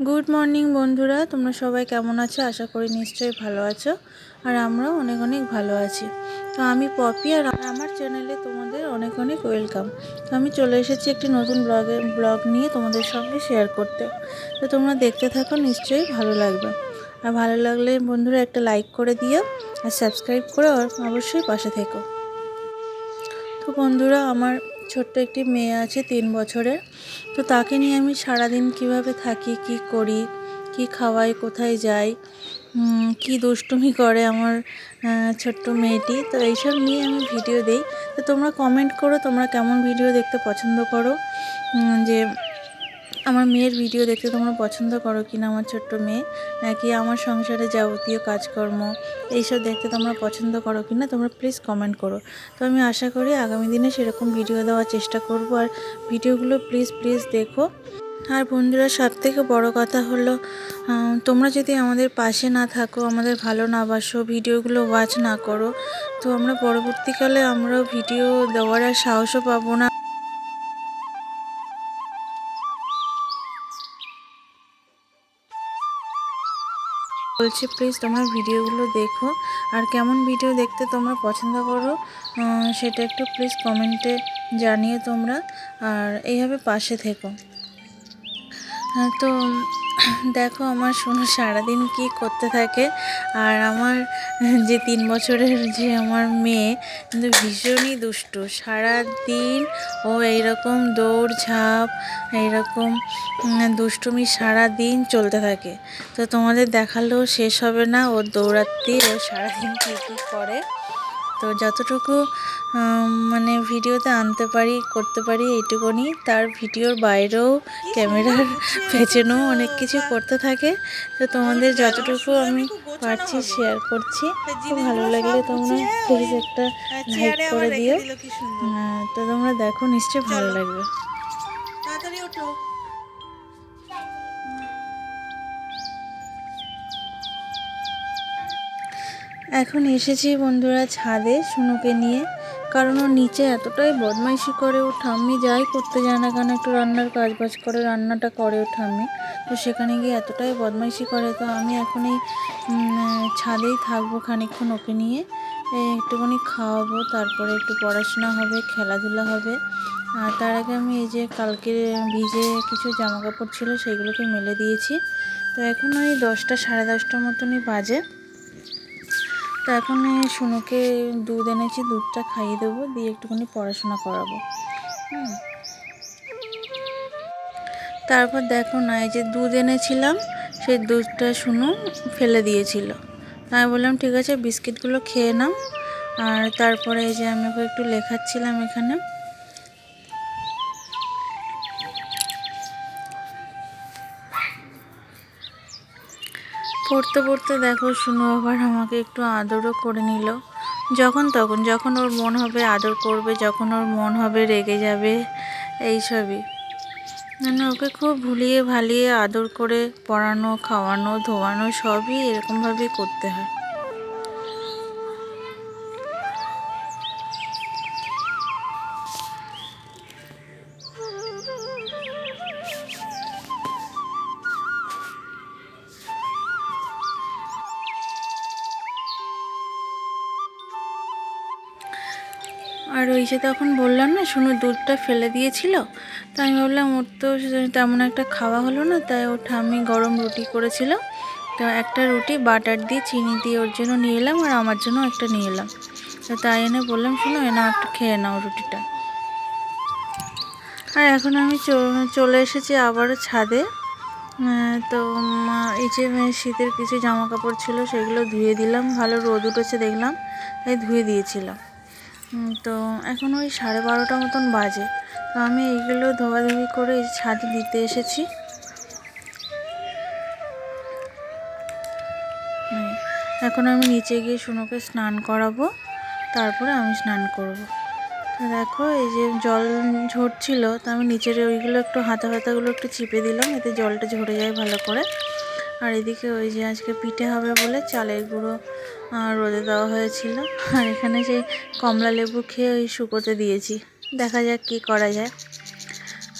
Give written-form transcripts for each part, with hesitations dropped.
Good morning বন্ধুরা, তোমরা সবাই কেমন আছো? আশা করি নিশ্চয়ই ভালো আছো। আর আমরাও অনেক অনেক ভালো আছি। তো আমি পপি, আর আমার চ্যানেলে তোমাদের অনেক অনেক ওয়েলকাম। তো আমি চলে এসেছি একটি নতুন ব্লগ নিয়ে তোমাদের সঙ্গে শেয়ার করতে। তো তোমরা দেখতে থাকো, নিশ্চয়ই ভালো লাগবে। আর ভালো লাগলে বন্ধুরা একটা লাইক করে দিও, আর সাবস্ক্রাইব করে অবশ্যই পাশে থেকো। তো বন্ধুরা, আমার ছোট্ট একটি মেয়ে আছে 3 বছরের। তো তাকে নিয়ে আমি সারাদিন কিভাবে থাকি, কি করি, কি খাওয়াই, কোথায় যাই, কি দুষ্টুমি করে আমার ছোট্ট মেয়েটি, তো এইসব নিয়ে আমি ভিডিও দেই। তো তোমরা কমেন্ট করো তোমরা কেমন ভিডিও দেখতে পছন্দ করো, যে আমার মেয়ের ভিডিও দেখতে তোমরা পছন্দ করো কি না, আমার ছোট্ট মেয়ে, নাকি আমার সংসারে যাবতীয় কাজকর্ম এইসব দেখতে তোমরা পছন্দ করো কি না, তোমরা প্লিজ কমেন্ট করো। তো আমি আশা করি আগামী দিনে সেরকম ভিডিও দেওয়ার চেষ্টা করব, আর ভিডিওগুলো প্লিজ প্লিজ দেখো। আর বন্ধুরা, সবথেকে বড় কথা হলো, তোমরা যদি আমাদের পাশে না থাকো, আমাদের ভালো না বাসো, ভিডিওগুলো ওয়াচ না করো, তো আমরা পরবর্তীকালে আমরাও ভিডিও দেওয়ার আর সাহসও পাবো না। বলছি প্লিজ তোমরা ভিডিওগুলো দেখো, আর কেমন ভিডিও দেখতে তোমরা পছন্দ করো সেটা একটু প্লিজ কমেন্টে জানিয়ে তোমরা, আর এইভাবে পাশে থেকো। তো দেখো আমার শোনো সারাদিন কি করতে থাকে। আর আমার যে 3 বছরের যে আমার মেয়ে কিন্তু ভীষণই দুষ্টু। সারাদিন ও এইরকম দৌড়ঝাঁপ, এইরকম দুষ্টুমি সারাদিন চলতে থাকে। তো তোমাদের দেখালেও শেষ হবে না ওর দৌড়াতে, ও সারাদিন কী কী করে। তো যতটুকু মানে ভিডিওতে আনতে পারি, করতে পারি এইটুকুনি। তার ভিডিওর বাইরেও ক্যামেরার পেছনেও অনেক কিছু করতে থাকে। তো তোমাদের যতটুকু আমি পারছি শেয়ার করছি। খুব ভালো লাগলে তোমরা প্লিজ একটা লাইক করে দিও। তো তোমরা দেখো, নিশ্চয়ই ভালো লাগবে। তাড়াতাড়ি ওঠো। এখন এসেছি বন্ধুরা ছাদে সুনুকে নিয়ে, কারণ ও নিচে এতটাই বদমাইশি করে। ও ঠাম্মি যাই করতে যায় না কেন, একটু রান্নার কাজ বাজ করে, রান্নাটা করে ও ঠাম্মি, তো সেখানে গিয়ে এতটাই বদমাইশি করে। তো আমি এখন এই ছাদেই থাকবো খানিকক্ষণ ওকে নিয়ে, একটুখানি খাওয়াবো, তারপরে একটু পড়াশোনা হবে, খেলাধুলা হবে। আর তার আগে আমি এই যে কালকে ভিজে কিছু জামা কাপড় ছিল সেইগুলোকে মেলে দিয়েছি। তো এখন ওই 10টা সাড়ে 10টার মতনই বাজে। তো এখন সোনুকে দুধ এনেছি, দুধটা খাইয়ে দেবো, দিয়ে একটুখানি পড়াশোনা করাবো। তারপর দেখো না, এই যে দুধ এনেছিলাম, সেই দুধটা সোনু ফেলে দিয়েছিল। আমি বললাম ঠিক আছে বিস্কিটগুলো খেয়ে নাও। আর তারপরে এই যে আমি ওকে একটু লেখাচ্ছিলাম এখানে। পড়তে পড়তে দেখো সোনু আবার আমাকে একটু আদরও করে নিল। যখন ওর মন হবে আদর করবে, যখন ওর মন হবে রেগে যাবে, এইসবই। মানে ওকে খুব ভুলিয়ে ভালিয়ে আদর করে পড়ানো, খাওয়ানো, ধোয়ানো সবই এরকমভাবেই করতে হয়। আর ওই যে তখন বললাম না সোনু দুধটা ফেলে দিয়েছিল, তো আমি ভাবলাম ওর তো তেমন একটা খাওয়া হলো না, তাই ওর ঠাম্মি গরম রুটি করেছিল, তো একটা রুটি বাটার দিয়ে চিনি দিয়ে ওর জন্য নিয়ে এলাম, আর আমার জন্য একটা নিয়ে এলাম। তো তাই এনে বললাম শোনো এনা একটু খেয়ে নাও রুটিটা। আর এখন আমি চলে এসেছি আবারও ছাদে। তো এই যে শীতের কিছু জামা কাপড় ছিল সেগুলো ধুয়ে দিলাম, ভালো রোদ উঠেছে দেখলাম, তাই ধুয়ে দিয়েছিলাম। তো এখন ওই 12:30 মতন বাজে। তো আমি এইগুলো ধোয়াধুয়ি করে এই ছাদে দিতে এসেছি। এখন আমি নিচে গিয়ে সোনুকে স্নান করাবো, তারপরে আমি স্নান করব। তো দেখো এই যে জল ঝরছিল, তো আমি নিচের ওইগুলো একটু হাতা ফাতাগুলো একটু চিপে দিলাম, এতে জলটা ঝরে যায় ভালো করে। আর এদিকে ওই যে আজকে পিঠে হবে বলে চালের গুঁড়ো রোদে দেওয়া হয়েছিল, আর এখানে সেই কমলা লেবু খেয়ে ওই শুকোতে দিয়েছি, দেখা যাক কি করা যায়।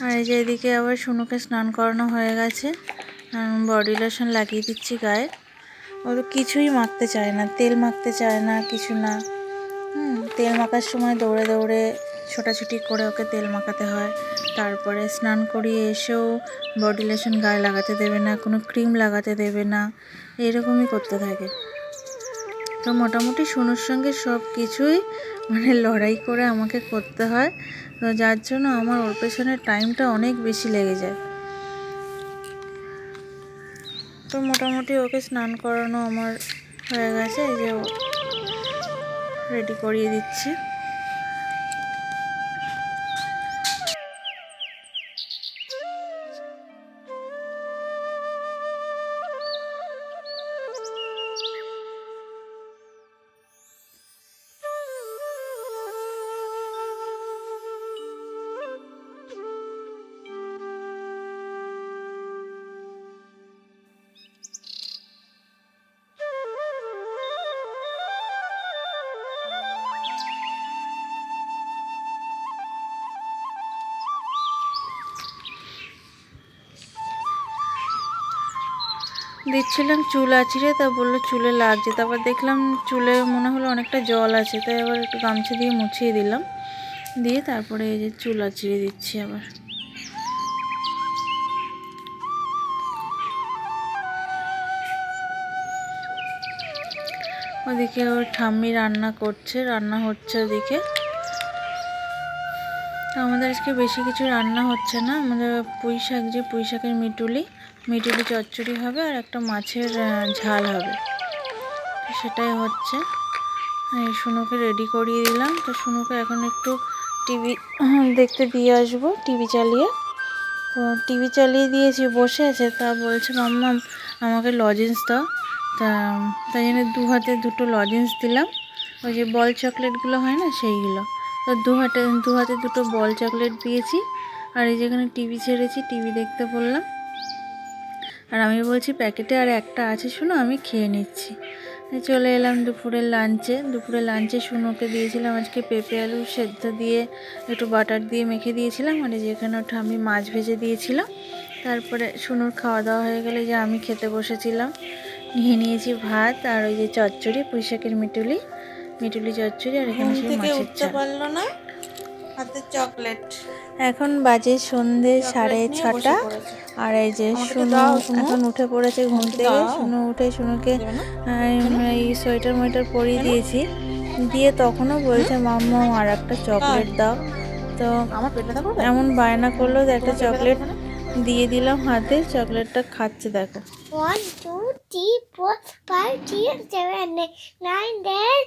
আর এই যে এদিকে আবার সোনুকে স্নান করানো হয়ে গেছে, বডি লোশন লাগিয়ে দিচ্ছি গায়ে। ও তো কিছুই মাখতে চায় না, তেল মাখতে চায় না, কিছু না। তেল মাখার সময় দৌড়ে দৌড়ে ছোটাছুটি করে ওকে তেল মাখাতে হয়। তারপরে স্নান করিয়ে এসেও বডি লোশন গায়ে লাগাতে দেবে না, কোনো ক্রিম লাগাতে দেবে না, এরকমই করতে থাকে। তো মোটামুটি সোনুর সঙ্গে সব কিছুই লড়াই করে আমাকে করতে হয়। তো যার জন্য আমার ওর পেছনে টাইমটা অনেক বেশি লেগে যায়। তো মোটামুটি ওকে স্নান করানো আমার হয়ে গেছে, এই যে রেডি করিয়ে দিচ্ছি। দিচ্ছিলাম চুল আঁচড়ে, তা বললো চুলে লাগছে। তারপর দেখলাম চুলে মনে হলো অনেকটা জল আছে, তাই আবার একটু গামছা দিয়ে মুছিয়ে দিলাম। দিয়ে তারপরে এই যে চুল আঁচড়ে দিচ্ছি আবার। ওদিকে ওর ঠাম্মি রান্না হচ্ছে ওদিকে। তো আমাদের আজকে বেশি কিছু রান্না হচ্ছে না, আমাদের পুঁই শাকের মিটুলি চচ্চড়ি হবে আর একটা মাছের ঝাল হবে, সেটাই হচ্ছে। শুনুকে রেডি করিয়ে দিলাম। তো শুনুকে এখন একটু টিভি দেখতে দিয়ে আসবো, টিভি চালিয়ে। তো টিভি চালিয়ে দিয়েছি, বসে আছে। তা বলছে মাম্মা আমাকে লজেন্স দাও। তাই জন্য 2 হাতে 2টো লজেন্স দিলাম। ওই যে বল চকলেটগুলো হয় না, সেইগুলো। তো 2 হাতে 2টো বল চকলেট দিয়েছি। আর এই যেখানে টিভি ছেড়েছি, টিভি দেখতে বললাম। আর আমি বলছি প্যাকেটে আর একটা আছে, শুনো আমি খেয়ে নিচ্ছি। চলে এলাম দুপুরের লাঞ্চে শুনুকে দিয়েছিলাম আজকে পেঁপে আলু সেদ্ধ দিয়ে একটু বাটার দিয়ে মেখে দিয়েছিলাম। আর যেখানে ওটা আমি মাছ ভেজে দিয়েছিলাম। তারপরে শুনুর খাওয়া দাওয়া হয়ে গেলে যে আমি খেতে বসেছিলাম, নিয়েছি ভাত আর ওই যে চচ্চড়ি, পুঁই শাকের মিটুলি চচ্চড়ি। আর এখানে ছিল মাছের ঝাল। পারলো না হাতে চকলেট। এখন বাজে সন্ধে 6:30। আর এই যে শুনু এখন উঠে পড়েছে ঘুম থেকে। শুনু উঠে শুনুকে এই সোয়েটার পরিয়ে দিয়েছি। দিয়ে তখনও বলছে মাম্মা আর একটা চকলেট দাও। তো এমন বায়না করলো, একটা চকলেট দিয়ে দিলাম হাতে। চকলেটটা খাচ্ছে, দেখো। 1 2 3 4 5 6 7 9 10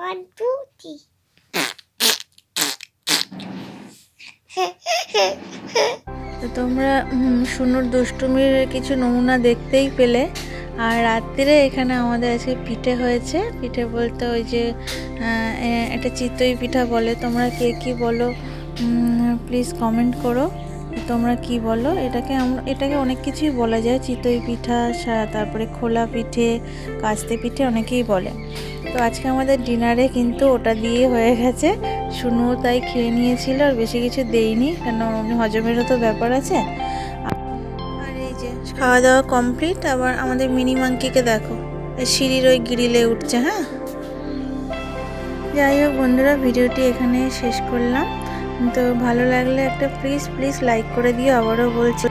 1 2 3। তো তোমরা শুনুর দুষ্টুমির কিছু নমুনা দেখতেই পেলে। আর রাত্রিরে এখানে আমাদের আজকে পিঠে হয়েছে। পিঠে বলতে ওই যে এটা চিতই পিঠা বলে, তোমরা কে কী বলো প্লিজ কমেন্ট করো, তোমরা কি বলো। এটাকে অনেক কিছুই বলা যায়, চিতই পিঠা, তারপরে খোলা পিঠে, কাস্তে পিঠে অনেকেই বলে। তো আজকে আমাদের ডিনারে কিন্তু ওটা দিয়ে হয়ে গেছে। শুনুও তাই খেয়ে নিয়েছিল, আর বেশি কিছু দেইনি, কেন হজমেরও তো ব্যাপার আছে। আর এই যে খাওয়া দাওয়া কমপ্লিট। আবার আমাদের মিনি মাঙ্কিকে দেখো, সিঁড়ির ওই গ্রিলে উঠছে। হ্যাঁ, যাই হোক বন্ধুরা, ভিডিওটি এখানে শেষ করলাম। তো ভালো লাগলে একটা প্লিজ লাইক করে দিও, আবারও বলছি।